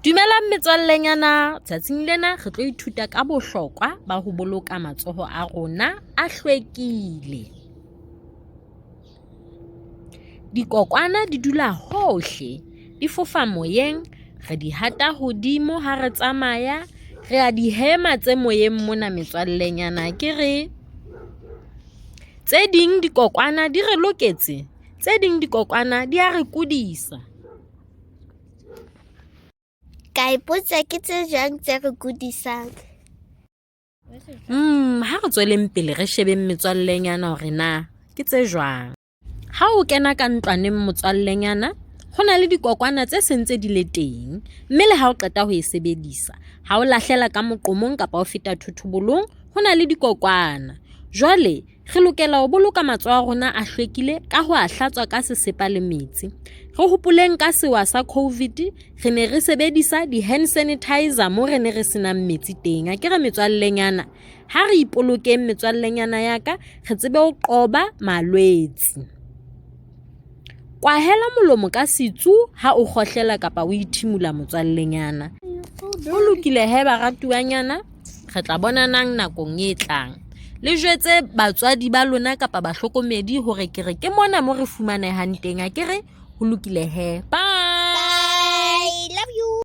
Dumelang metswallenyana, tsatsing lena re tlo ithuta ka bohlokwa ba ho boloka matsoho a rona a hlwekile. Dikokwana di dula hohle, di fofa moyeng, re di hata hodimo ha re tsamaya, re a di hema tse moyeng mona metswallenyana akere. Tse ding dikokwana di re loketse, tse ding dikokwana di a re kudisa. Ka ipotsa ke tse jwang tse re kudisang? Ha re tsweleng pele re shebeng metswallenyana hore na ke tse jwang. Ha o kena ka ntlwaneng motswallenyana, ho na le dikokwana tse sentse di le teng, mme le ha o qeta ho e sebedisa, ha o lahlela ka moqomong kapa o feta thothobolong, ho na le dikokwana. Jwale re lokela ho boloka matsoho a rona a hlwekile ka ho a hlatswa ka sesepa le metsi. Re hopoleng ka sewa sa COVID, re ne re sebedisa di-hand sanitizer moo re ne re senang metsi teng. Akere metswallenyana, ha re ipolokeng metswallenyana ya ka, re tsebe ho qoba malwetse. Kwahela molomo ka setsu ha o kgohlela kapa o ithimula motswallenyana. Ho lokile he baratuwanyana, re tla bona nang nakong e tlang. Le jwetse batswadi ba lona kapa bahlokomedi hore ke mona mo re fumanehang teng akere ho lokile he. Bye.